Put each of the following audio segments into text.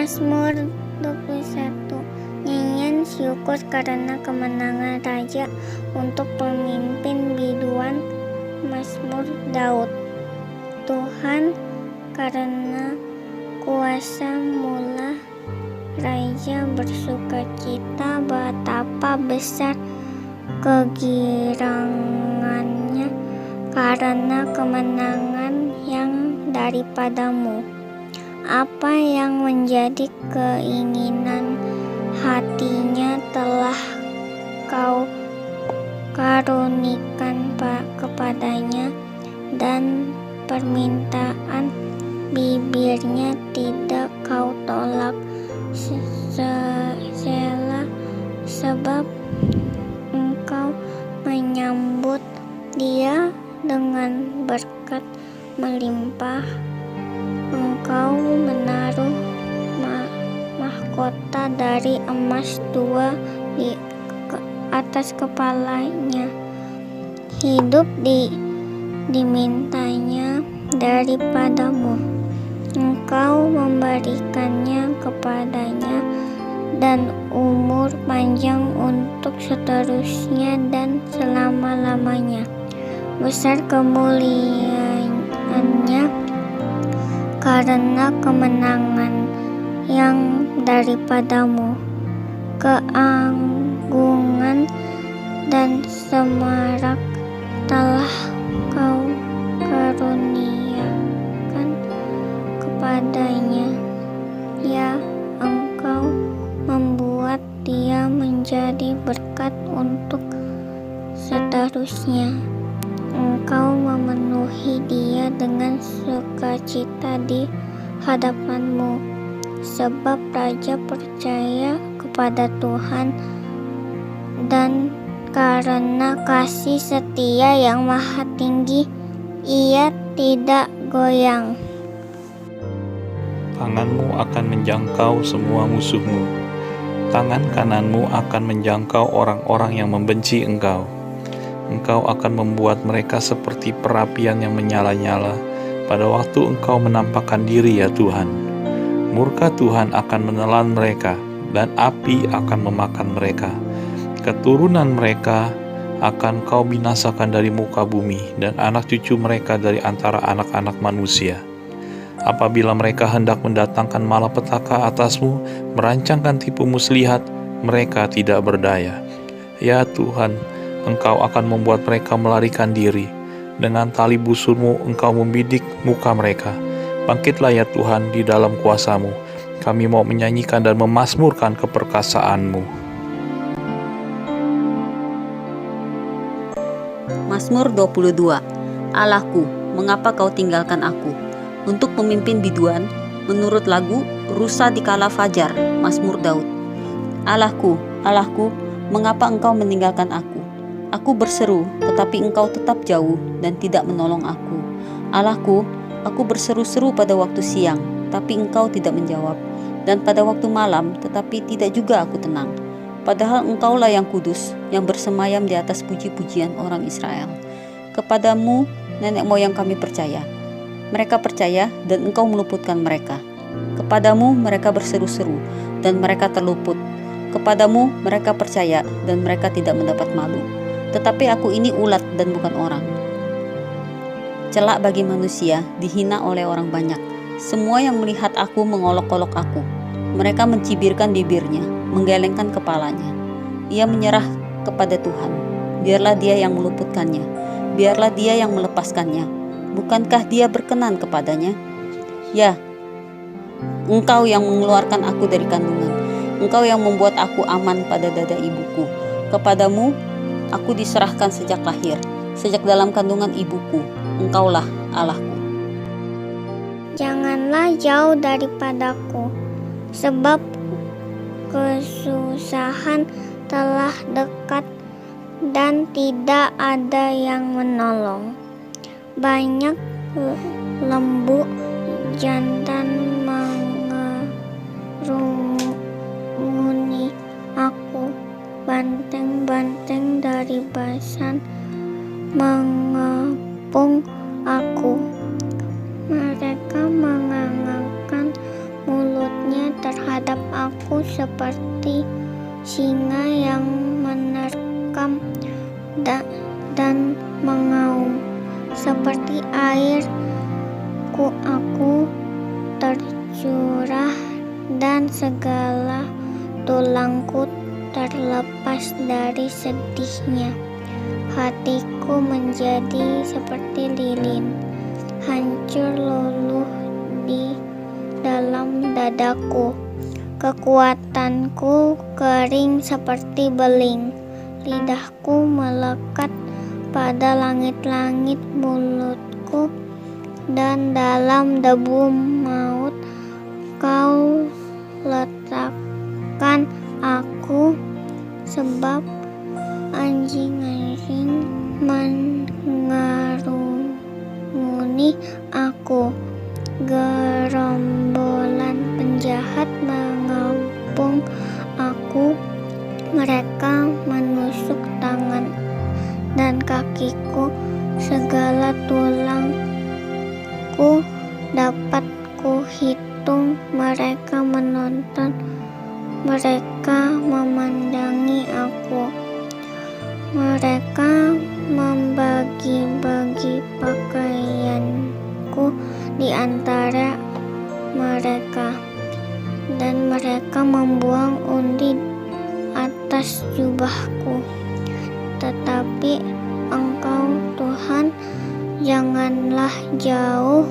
Mazmur 21. Nyanyian syukur karena kemenangan Raja untuk pemimpin biduan. Mazmur Daud. Tuhan, karena kuasa mula Raja bersukacita, betapa besar kegirangannya karena kemenangan yang daripadamu. Apa yang menjadi keinginan hatinya telah kau karunikan kepadanya, dan permintaan bibirnya tidak kau tolak. Selah, sebab engkau menyambut dia dengan berkat melimpah. Engkau menaruh mahkota dari emas tua di atas kepalanya. Hidup dimintanya daripadamu. Engkau memberikannya kepadanya, dan umur panjang untuk seterusnya dan selama-lamanya. Besar kemuliaannya karena kemenangan yang daripadamu. Keagungan dan semarak telah kau karuniakan kepadanya. Ya, engkau membuat dia menjadi berkat untuk seterusnya. Engkau memenuhi dia dengan sukacita di hadapanmu, sebab Raja percaya kepada Tuhan, dan karena kasih setia yang maha tinggi, ia tidak goyang. Tanganmu akan menjangkau semua musuhmu. Tangan kananmu akan menjangkau orang-orang yang membenci engkau. Engkau akan membuat mereka seperti perapian yang menyala-nyala pada waktu engkau menampakkan diri, ya Tuhan. Murka Tuhan akan menelan mereka, dan api akan memakan mereka. Keturunan mereka akan kau binasakan dari muka bumi, dan anak cucu mereka dari antara anak-anak manusia. Apabila mereka hendak mendatangkan malapetaka atasmu, merancangkan tipu muslihat, mereka tidak berdaya. Ya Tuhan, Engkau akan membuat mereka melarikan diri. Dengan tali busurmu engkau membidik muka mereka. Bangkitlah ya Tuhan di dalam kuasa-Mu. Kami mau menyanyikan dan memazmurkan keperkasaan-Mu. Mazmur 22. Allahku, mengapa kau tinggalkan aku? Untuk pemimpin biduan, menurut lagu Rusa di Kala Fajar, Mazmur Daud. Allahku, Allahku, mengapa engkau meninggalkan aku? Aku berseru, tetapi engkau tetap jauh dan tidak menolong aku. Allahku, aku berseru-seru pada waktu siang, tapi engkau tidak menjawab. Dan pada waktu malam, tetapi tidak juga aku tenang. Padahal engkaulah yang kudus, yang bersemayam di atas puji-pujian orang Israel. Kepadamu, nenek moyang kami percaya. Mereka percaya dan engkau meluputkan mereka. Kepadamu mereka berseru-seru dan mereka terluput. Kepadamu mereka percaya dan mereka tidak mendapat malu. Tetapi aku ini ulat dan bukan orang. Celak bagi manusia, dihina oleh orang banyak. Semua yang melihat aku mengolok-olok aku. Mereka mencibirkan bibirnya, menggelengkan kepalanya. Ia menyerah kepada Tuhan. Biarlah dia yang meluputkannya. Biarlah dia yang melepaskannya. Bukankah dia berkenan kepadanya? Ya, engkau yang mengeluarkan aku dari kandungan. Engkau yang membuat aku aman pada dada ibuku. Kepadamu aku diserahkan sejak lahir, sejak dalam kandungan ibuku. Engkaulah Allahku. Janganlah jauh daripadaku, sebab kesusahan telah dekat dan tidak ada yang menolong. Banyak lembu jantan mengerumuni aku. Banteng-banteng dari Basan mengepung aku. Mereka mengangangkan mulutnya terhadap aku seperti singa yang menerkam dan mengaum. Seperti air aku tercurah dan segala tulangku terlepas dari sedihnya. Hatiku menjadi seperti lilin, hancur luluh di dalam dadaku. Kekuatanku kering seperti beling, lidahku melekat pada langit-langit mulutku, dan dalam debu maut kau letakkan aku, sebab anjing-anjing mengarungi aku. Gerombolan penjahat mengepung aku. Mereka menusuk tangan dan kakiku. Segala tulangku dapat kuhitung. Mereka menonton, mereka memandangi aku. Mereka membagi-bagi pakaianku di antara mereka, dan mereka membuang undi atas jubahku. Tetapi Engkau, Tuhan, janganlah jauh,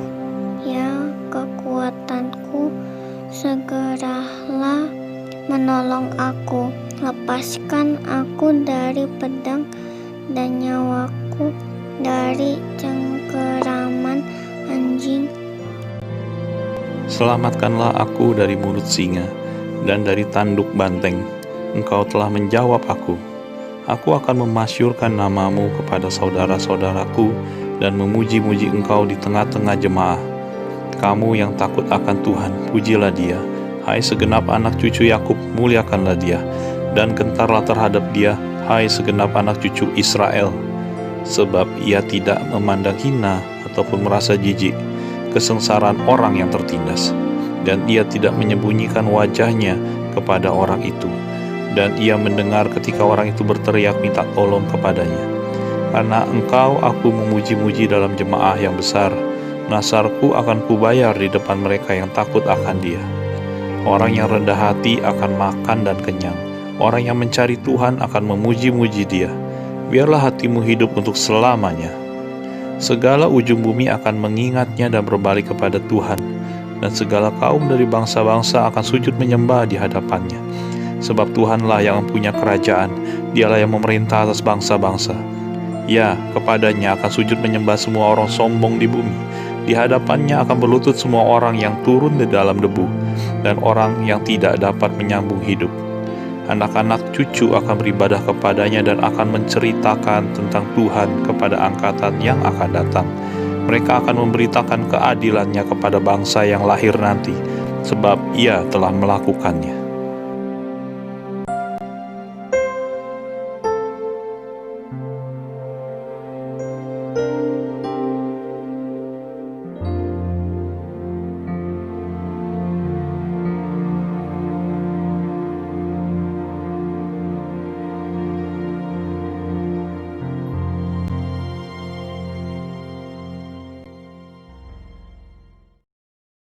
ya kekuatanku, segeralah menolong aku. Lepaskan aku dari pedang dan nyawaku dari cengkeraman anjing. Selamatkanlah aku dari mulut singa dan dari tanduk banteng. Engkau telah menjawab aku. Aku akan memasyurkan namamu kepada saudara-saudaraku dan memuji-muji Engkau di tengah-tengah jemaah. Kamu yang takut akan Tuhan, pujilah Dia. Hai segenap anak cucu Yakub, muliakanlah Dia, dan gentarlah terhadap Dia, hai segenap anak cucu Israel. Sebab Ia tidak memandang hina ataupun merasa jijik kesengsaraan orang yang tertindas, dan Ia tidak menyembunyikan wajahnya kepada orang itu, dan Ia mendengar ketika orang itu berteriak minta tolong kepadanya. Karena Engkau aku memuji-muji dalam jemaah yang besar, nasarku akan kubayar di depan mereka yang takut akan Dia. Orang yang rendah hati akan makan dan kenyang. Orang yang mencari Tuhan akan memuji-muji Dia. Biarlah hatimu hidup untuk selamanya. Segala ujung bumi akan mengingatnya dan berbalik kepada Tuhan, dan segala kaum dari bangsa-bangsa akan sujud menyembah di hadapannya. Sebab Tuhanlah yang mempunyai kerajaan, Dialah yang memerintah atas bangsa-bangsa. Ya, kepadanya akan sujud menyembah semua orang sombong di bumi. Di hadapannya akan berlutut semua orang yang turun di dalam debu, dan orang yang tidak dapat menyambung hidup. Anak-anak cucu akan beribadah kepadanya dan akan menceritakan tentang Tuhan kepada angkatan yang akan datang. Mereka akan memberitakan keadilannya kepada bangsa yang lahir nanti, sebab Ia telah melakukannya.